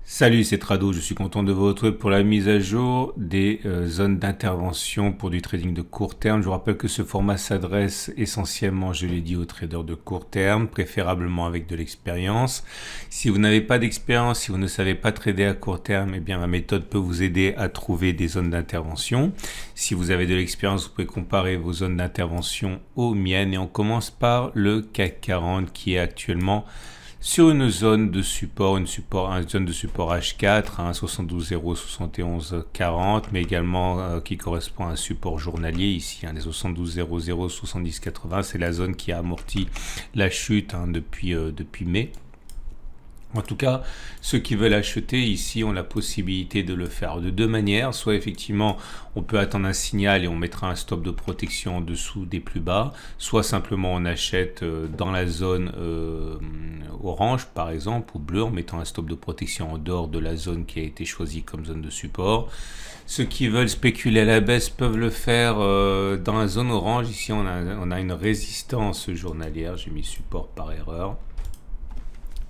Salut, c'est Trado, je suis content de vous retrouver pour la mise à jour des zones d'intervention pour du trading de court terme. Je vous rappelle que ce format s'adresse essentiellement, je l'ai dit, aux traders de court terme, préférablement avec de l'expérience. Si vous n'avez pas d'expérience, si vous ne savez pas trader à court terme, eh bien ma méthode peut vous aider à trouver des zones d'intervention. Si vous avez de l'expérience, vous pouvez comparer vos zones d'intervention aux miennes et on commence par le CAC 40 qui est actuellement sur une zone de support, une zone de support H4, 72,0, 71,40, mais également qui correspond à un support journalier ici, les 72,00, 70,80, c'est la zone qui a amorti la chute depuis mai. En tout cas, ceux qui veulent acheter ici ont la possibilité de le faire de deux manières. Soit effectivement, on peut attendre un signal et on mettra un stop de protection en dessous des plus bas. Soit simplement on achète dans la zone orange par exemple ou bleu en mettant un stop de protection en dehors de la zone qui a été choisie comme zone de support. Ceux qui veulent spéculer à la baisse peuvent le faire dans la zone orange. Ici, on a une résistance journalière. J'ai mis support par erreur.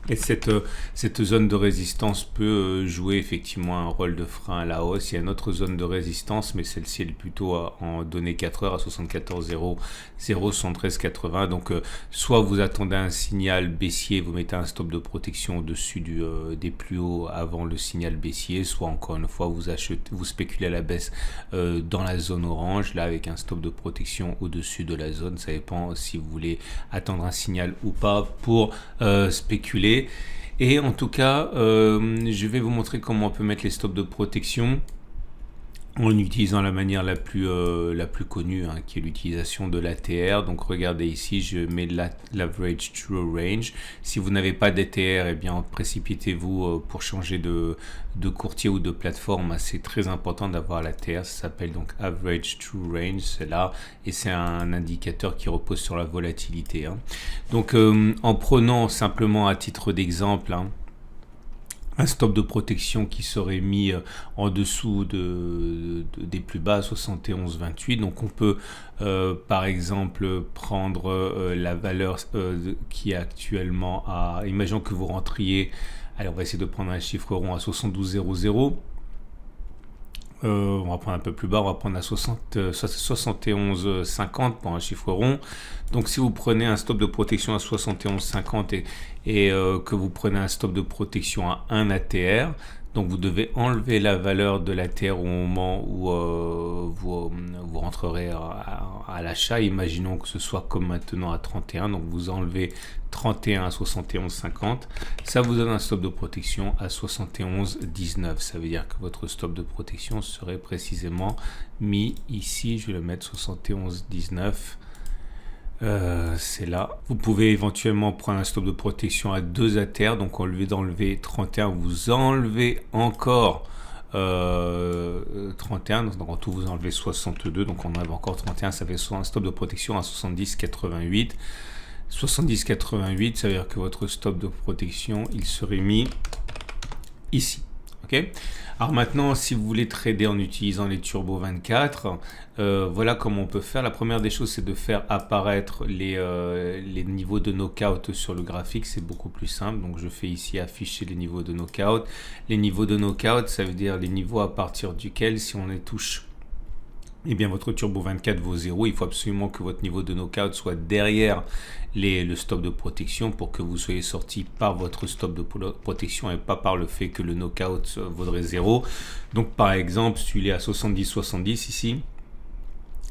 Et cette zone de résistance peut jouer effectivement un rôle de frein à la hausse. Il y a une autre zone de résistance, mais celle-ci elle est plutôt en données 4 heures à 74,00, 73,80. Donc soit vous attendez un signal baissier, vous mettez un stop de protection au-dessus des plus hauts avant le signal baissier, soit encore une fois vous spéculez à la baisse dans la zone orange, là avec un stop de protection au-dessus de la zone. Ça dépend si vous voulez attendre un signal ou pas pour spéculer. Et en tout cas, je vais vous montrer comment on peut mettre les stops de protection en utilisant la manière la plus connue, qui est l'utilisation de l'ATR. Donc regardez ici, je mets l'average true range. Si vous n'avez pas d'ATR, eh bien précipitez-vous pour changer de courtier ou de plateforme. C'est très important d'avoir l'ATR, ça s'appelle donc average true range, c'est là, et c'est un indicateur qui repose sur la volatilité. Donc en prenant simplement à titre d'exemple, un stop de protection qui serait mis en dessous des plus bas, 71,28. Donc on peut par exemple prendre la valeur qui est actuellement à, imaginons que vous rentriez, allez on va essayer de prendre un chiffre rond à 72,00. On va prendre un peu plus bas, on va prendre à 71,50 pour un chiffre rond. Donc si vous prenez un stop de protection à 71,50 et que vous prenez un stop de protection à 1 ATR, donc vous devez enlever la valeur de l'ATR au moment où vous rentrerez à l'achat. Imaginons que ce soit comme maintenant à 31, donc vous enlevez 31 à 71,50, ça vous donne un stop de protection à 71,19. Ça veut dire que votre stop de protection serait précisément mis ici. Je vais le mettre 71,19. C'est là. Vous pouvez éventuellement prendre un stop de protection à 2 ATR, donc au lieu d'enlever 31, vous enlevez encore 31, donc en tout vous enlevez 62, donc on enlève encore 31, ça fait un stop de protection à 70,88. 70,88, ça veut dire que votre stop de protection, il serait mis ici. Ok. Alors maintenant, si vous voulez trader en utilisant les Turbo 24, voilà comment on peut faire. La première des choses, c'est de faire apparaître les niveaux de knockout sur le graphique. C'est beaucoup plus simple. Donc je fais ici afficher les niveaux de knockout. Les niveaux de knockout, ça veut dire les niveaux à partir duquel, si on les touche, eh bien votre Turbo 24 vaut 0. Il faut absolument que votre niveau de knockout soit derrière le stop de protection pour que vous soyez sorti par votre stop de protection et pas par le fait que le knockout vaudrait 0. Donc par exemple, celui-là est à 70,70 ici,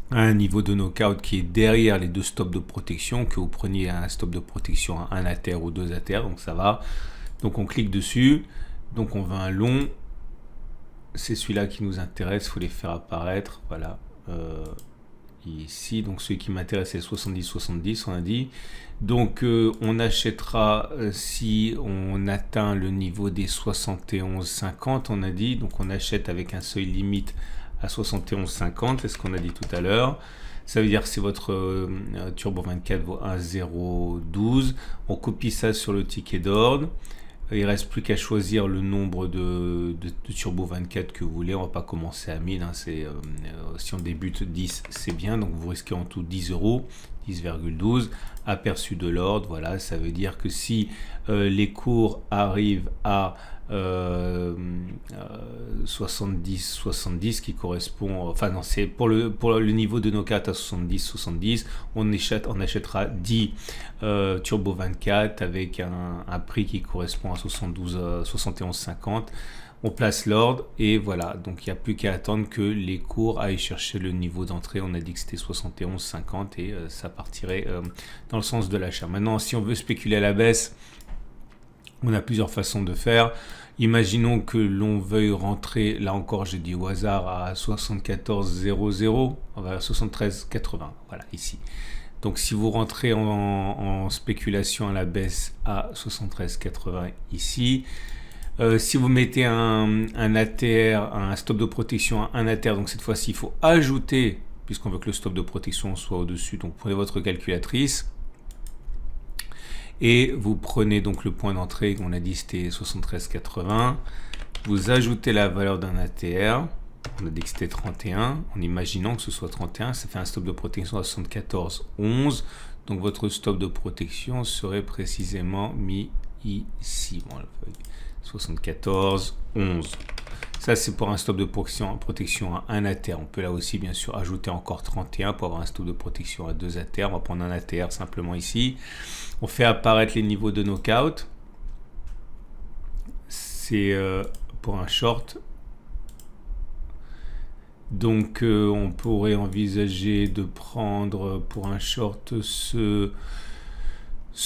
un niveau de knockout qui est derrière les deux stops de protection, que vous preniez un stop de protection à 1 ATR ou 2 ATR, donc ça va. Donc on clique dessus, donc on veut un long. C'est celui-là qui nous intéresse, il faut les faire apparaître, voilà, ici, donc celui qui m'intéresse c'est 70,70, on a dit, donc on achètera si on atteint le niveau des 71,50, on a dit, donc on achète avec un seuil limite à 71,50, c'est ce qu'on a dit tout à l'heure. Ça veut dire que si votre Turbo 24 vaut 1,012, on copie ça sur le ticket d'ordre. Il reste plus qu'à choisir le nombre de Turbo 24 que vous voulez. On va pas commencer à 1000. Si on débute 10, c'est bien. Donc vous risquez en tout 10 euros, 10,12. Aperçu de l'ordre, voilà, ça veut dire que si les cours arrivent à 70 qui correspond, enfin non, c'est pour le niveau de knockout à 70, on achètera 10 Turbo 24 avec un prix qui correspond à 71,50. On place l'ordre et voilà, donc il n'y a plus qu'à attendre que les cours aillent chercher le niveau d'entrée. On a dit que c'était 71,50 et ça partirait dans le sens de l'achat. Maintenant, si on veut spéculer à la baisse, on a plusieurs façons de faire. Imaginons que l'on veuille rentrer, là encore j'ai dit au hasard, à 74,00, on va à 73,80, voilà ici. Donc si vous rentrez en spéculation à la baisse à 73,80 ici, si vous mettez un ATR, un stop de protection à 1 ATR, donc cette fois-ci il faut ajouter, puisqu'on veut que le stop de protection soit au-dessus, donc prenez votre calculatrice. Et vous prenez donc le point d'entrée, on a dit c'était 73,80. Vous ajoutez la valeur d'un ATR. On a dit que c'était 31. En imaginant que ce soit 31, ça fait un stop de protection à 74,11. Donc votre stop de protection serait précisément mis ici. Bon, 74,11. Ça, c'est pour un stop de protection à 1 ATR. On peut là aussi, bien sûr, ajouter encore 31 pour avoir un stop de protection à 2 ATR. On va prendre un ATR simplement ici. On fait apparaître les niveaux de knockout. C'est pour un short. Donc, on pourrait envisager de prendre pour un short ce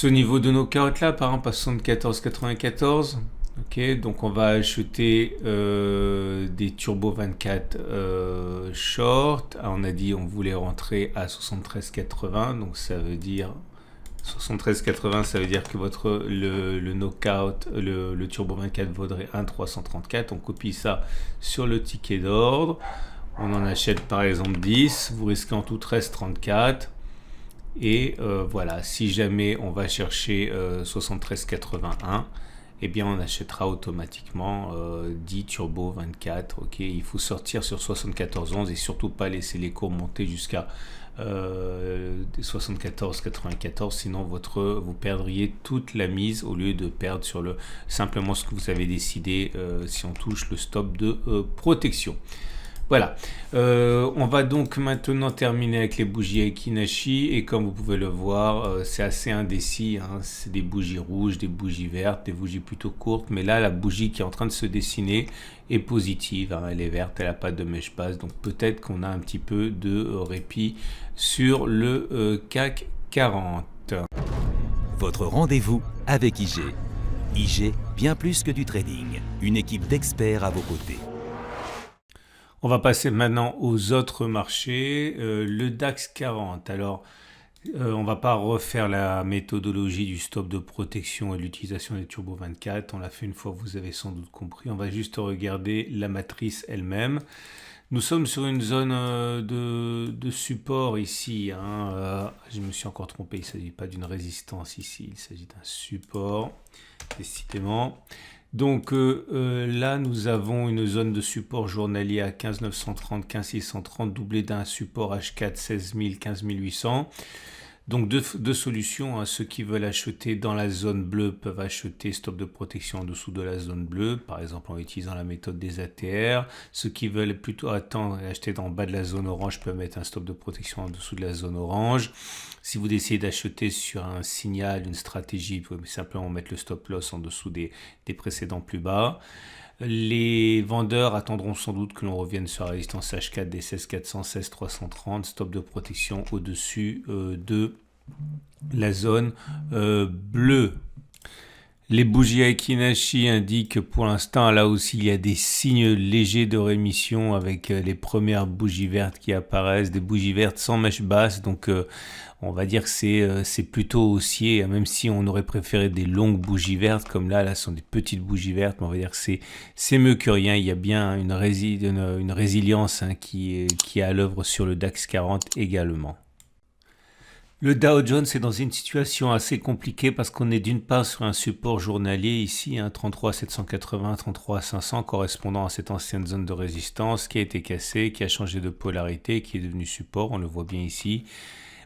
niveau de knockout là, par exemple à 74,94. Ok, donc on va acheter des Turbo 24 short. Ah, on a dit on voulait rentrer à 73,80, donc ça veut dire 73,80, ça veut dire que le knockout, le Turbo 24 vaudrait 1,334. On copie ça sur le ticket d'ordre. On en achète par exemple 10. Vous risquez en tout 13,34. Et voilà, si jamais on va chercher 73,81, eh bien on achètera automatiquement 10 Turbo 24. Ok, il faut sortir sur 74,11 et surtout pas laisser les cours monter jusqu'à 74,94, sinon vous perdriez toute la mise au lieu de perdre sur simplement ce que vous avez décidé si on touche le stop de protection. Voilà, on va donc maintenant terminer avec les bougies Aiki-Nashi et comme vous pouvez le voir, c'est assez indécis, hein. C'est des bougies rouges, des bougies vertes, des bougies plutôt courtes, mais là la bougie qui est en train de se dessiner est positive, hein. Elle est verte, elle n'a pas de mèche basse, donc peut-être qu'on a un petit peu de répit sur le CAC 40. Votre rendez-vous avec IG. IG, bien plus que du trading, une équipe d'experts à vos côtés. On va passer maintenant aux autres marchés. Le DAX 40. Alors, on ne va pas refaire la méthodologie du stop de protection et l'utilisation des Turbo 24. On l'a fait une fois, vous avez sans doute compris. On va juste regarder la matrice elle-même. Nous sommes sur une zone de support ici. Hein. Je me suis encore trompé, il ne s'agit pas d'une résistance ici. Il s'agit d'un support, décidément. Donc là, nous avons une zone de support journalier à 15 930, 15 630, doublé d'un support H4 16 000, 15 800. Donc deux solutions, hein. Ceux qui veulent acheter dans la zone bleue peuvent acheter stop de protection en dessous de la zone bleue, par exemple en utilisant la méthode des ATR. Ceux qui veulent plutôt attendre et acheter dans le bas de la zone orange peuvent mettre un stop de protection en dessous de la zone orange. Si vous décidez d'acheter sur un signal, une stratégie, vous pouvez simplement mettre le stop loss en dessous des précédents plus bas. Les vendeurs attendront sans doute que l'on revienne sur la résistance H4 des 16 400, 16 330, stop de protection au-dessus de la zone bleue. Les bougies Aiki-Nashi indiquent que pour l'instant, là aussi, il y a des signes légers de rémission avec les premières bougies vertes qui apparaissent, des bougies vertes sans mèche basse. Donc, on va dire que c'est plutôt haussier, même si on aurait préféré des longues bougies vertes, comme là ce sont des petites bougies vertes, mais on va dire que c'est mieux que rien. Il y a bien une résilience hein, qui est à l'œuvre sur le DAX 40 également. Le Dow Jones est dans une situation assez compliquée parce qu'on est d'une part sur un support journalier ici, hein, 33 780, 33 500 correspondant à cette ancienne zone de résistance qui a été cassée, qui a changé de polarité, qui est devenue support, on le voit bien ici.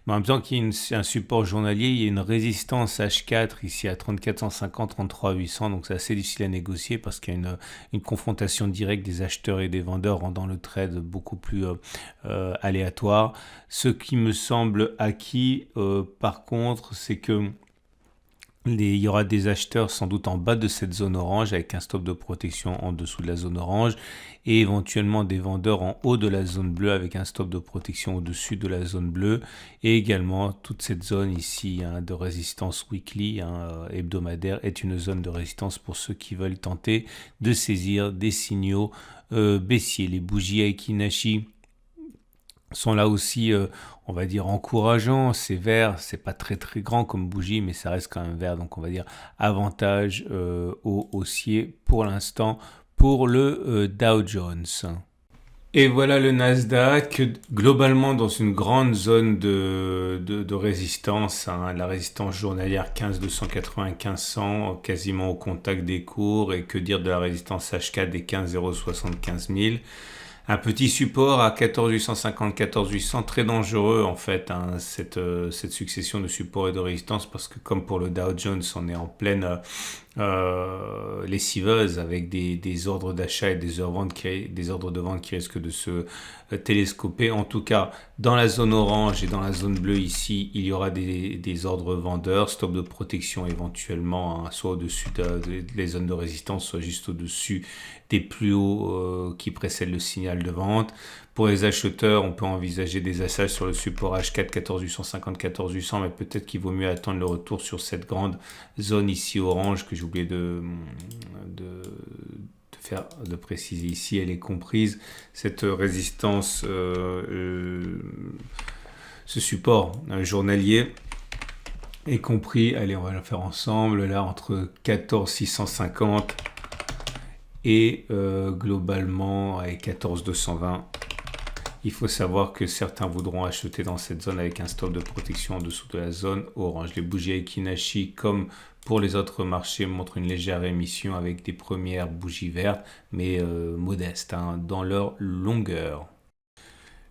Mais en même temps qu'il y a un support journalier, il y a une résistance H4 ici à 3450, 33800, donc c'est assez difficile à négocier parce qu'il y a une confrontation directe des acheteurs et des vendeurs rendant le trade beaucoup plus aléatoire. Ce qui me semble acquis par contre, c'est que il y aura des acheteurs sans doute en bas de cette zone orange avec un stop de protection en dessous de la zone orange et éventuellement des vendeurs en haut de la zone bleue avec un stop de protection au-dessus de la zone bleue et également toute cette zone ici de résistance weekly hebdomadaire est une zone de résistance pour ceux qui veulent tenter de saisir des signaux baissiers. Les bougies Aiki-Nashi sont là aussi, on va dire, encourageants. C'est vert, c'est pas très très grand comme bougie, mais ça reste quand même vert. Donc on va dire avantage au haussier pour l'instant pour le Dow Jones. Et voilà le Nasdaq, globalement dans une grande zone de résistance, la résistance journalière 15 280 1500, quasiment au contact des cours, et que dire de la résistance H4 des 15 075 000. Un petit support à 14 850, 14 800, très dangereux en fait, cette succession de supports et de résistance, parce que comme pour le Dow Jones, on est en pleine lessiveuse avec des ordres d'achat et des ordres de vente qui risquent de se télescoper. En tout cas, dans la zone orange et dans la zone bleue ici, il y aura des ordres vendeurs, stop de protection éventuellement, soit au-dessus des zones de résistance, soit juste au-dessus des plus hauts qui précèdent le signal de vente. Pour les acheteurs, on peut envisager des achats sur le support H4 14 850, 14 800, mais peut-être qu'il vaut mieux attendre le retour sur cette grande zone ici orange que j'ai oublié de préciser ici. Elle est comprise, cette résistance, ce support journalier est compris. Allez, on va le faire ensemble, là entre 14 650 et globalement avec 14 220. Il faut savoir que certains voudront acheter dans cette zone avec un stop de protection en dessous de la zone orange. Les bougies Aiki-Nashi, comme pour les autres marchés, montrent une légère émission avec des premières bougies vertes, mais modestes dans leur longueur.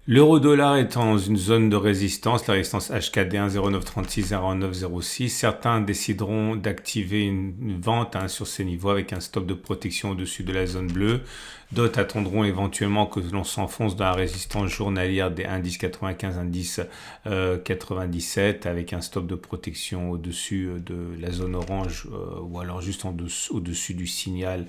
L'euro-dollar est dans une zone de résistance, la résistance HKD 1,0936, 1,0906. Certains décideront d'activer une vente sur ces niveaux avec un stop de protection au-dessus de la zone bleue. D'autres attendront éventuellement que l'on s'enfonce dans la résistance journalière des indices 95, indices 97 avec un stop de protection au-dessus de la zone orange ou alors juste au-dessus du signal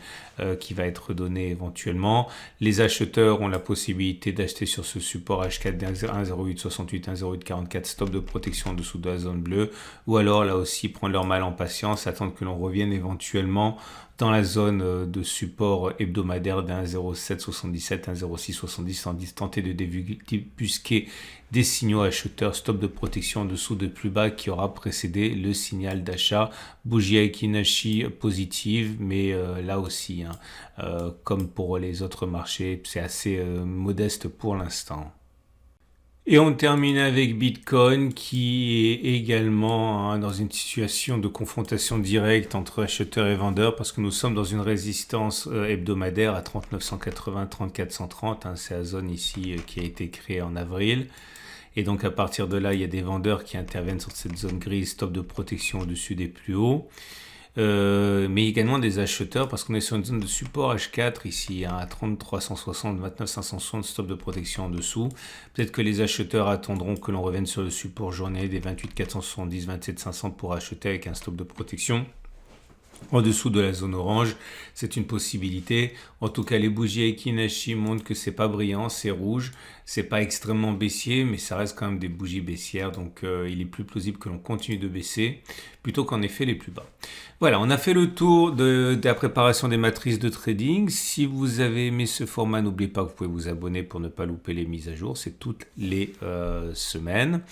qui va être donné éventuellement. Les acheteurs ont la possibilité d'acheter sur ce support H4 1,0868, 1,0844, stop de protection en dessous de la zone bleue, ou alors là aussi prendre leur mal en patience, attendre que l'on revienne éventuellement dans la zone de support hebdomadaire d'un 0,777, 1,0670, tandis tenter de débusquer des signaux acheteurs, stop de protection en dessous de plus bas qui aura précédé le signal d'achat. Bougie Aiki-Nashi positive, mais là aussi, comme pour les autres marchés, c'est assez modeste pour l'instant. Et on termine avec Bitcoin qui est également dans une situation de confrontation directe entre acheteurs et vendeurs parce que nous sommes dans une résistance hebdomadaire à 39 180, 34 130. C'est la zone ici qui a été créée en avril. Et donc à partir de là, il y a des vendeurs qui interviennent sur cette zone grise, stop de protection au-dessus des plus hauts. Mais également des acheteurs parce qu'on est sur une zone de support H4 ici à 33 160, 29 560, stop de protection en dessous. Peut-être que les acheteurs attendront que l'on revienne sur le support journalier des 28 470, 27 500 pour acheter avec un stop de protection en dessous de la zone orange. C'est une possibilité. En tout cas, les bougies Aiki-Nashi montrent que c'est pas brillant, c'est rouge, c'est pas extrêmement baissier, mais ça reste quand même des bougies baissières, donc il est plus plausible que l'on continue de baisser plutôt qu'en effet les plus bas. Voilà, on a fait le tour de la préparation des matrices de trading. Si vous avez aimé ce format, n'oubliez pas que vous pouvez vous abonner pour ne pas louper les mises à jour, c'est toutes les semaines.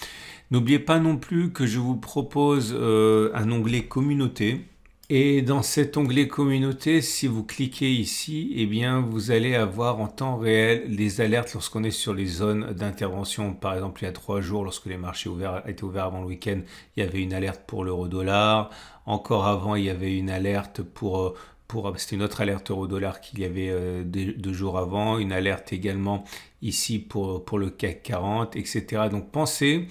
N'oubliez pas non plus que je vous propose un onglet communauté. Et dans cet onglet communauté, si vous cliquez ici, eh bien, vous allez avoir en temps réel les alertes lorsqu'on est sur les zones d'intervention. Par exemple, il y a 3 jours, lorsque les marchés étaient ouverts avant le week-end, il y avait une alerte pour l'euro-dollar. Encore avant, il y avait une alerte pour c'était une autre alerte euro-dollar qu'il y avait 2 jours avant, une alerte également ici pour le CAC 40, etc. Donc pensez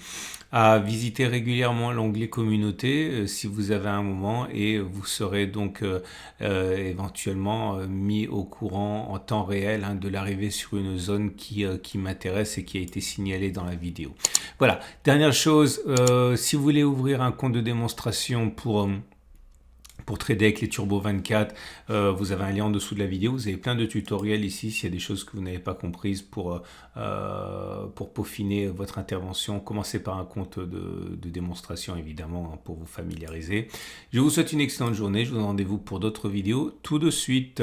à visiter régulièrement l'onglet communauté si vous avez un moment, et vous serez donc éventuellement mis au courant en temps réel de l'arrivée sur une zone qui m'intéresse et qui a été signalée dans la vidéo. Voilà, dernière chose, si vous voulez ouvrir un compte de démonstration pour trader avec les Turbo 24, vous avez un lien en dessous de la vidéo. Vous avez plein de tutoriels ici s'il y a des choses que vous n'avez pas comprises pour peaufiner votre intervention. Commencez par un compte de démonstration évidemment pour vous familiariser. Je vous souhaite une excellente journée. Je vous donne rendez-vous pour d'autres vidéos tout de suite.